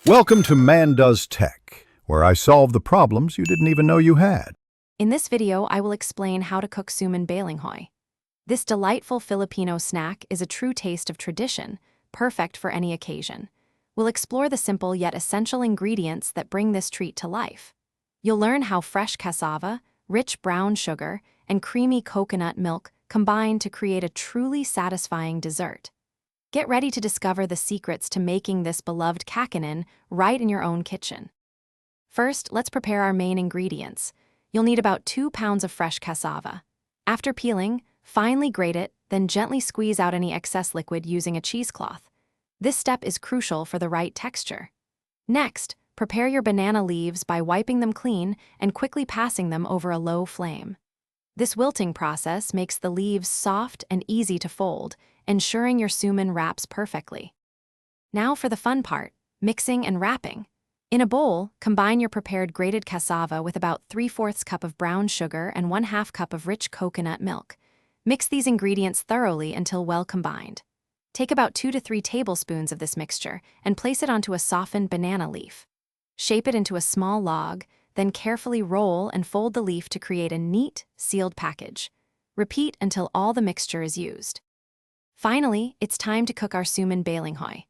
Welcome to Man Does Tech, where I solve the problems you didn't even know you had. In this video, I will explain how to cook Suman Balinghoy. This delightful Filipino snack is a true taste of tradition, perfect for any occasion. We'll explore the simple yet essential ingredients that bring this treat to life. You'll learn how fresh cassava, rich brown sugar, and creamy coconut milk combine to create a truly satisfying dessert. Get ready to discover the secrets to making this beloved kakanin right in your own kitchen. First, let's prepare our main ingredients. You'll need about 2 pounds of fresh cassava. After peeling, finely grate it, then gently squeeze out any excess liquid using a cheesecloth. This step is crucial for the right texture. Next, prepare your banana leaves by wiping them clean and quickly passing them over a low flame. This wilting process makes the leaves soft and easy to fold, ensuring your suman wraps perfectly. Now for the fun part, mixing and wrapping. In a bowl, combine your prepared grated cassava with about 3/4 cup of brown sugar and 1/2 cup of rich coconut milk. Mix these ingredients thoroughly until well combined. Take about 2 to 3 tablespoons of this mixture and place it onto a softened banana leaf. Shape it into a small log, then carefully roll and fold the leaf to create a neat, sealed package. Repeat until all the mixture is used. Finally, it's time to cook our Suman Balinghoy.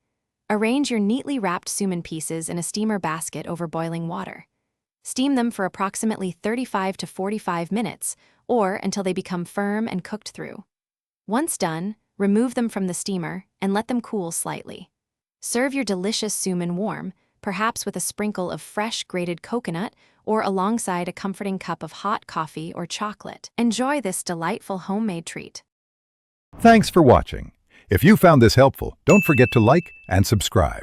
Arrange your neatly wrapped suman pieces in a steamer basket over boiling water. Steam them for approximately 35 to 45 minutes, or until they become firm and cooked through. Once done, remove them from the steamer and let them cool slightly. Serve your delicious suman warm, perhaps with a sprinkle of fresh grated coconut or alongside a comforting cup of hot coffee or chocolate. Enjoy this delightful homemade treat. Thanks for watching. If you found this helpful, don't forget to like and subscribe.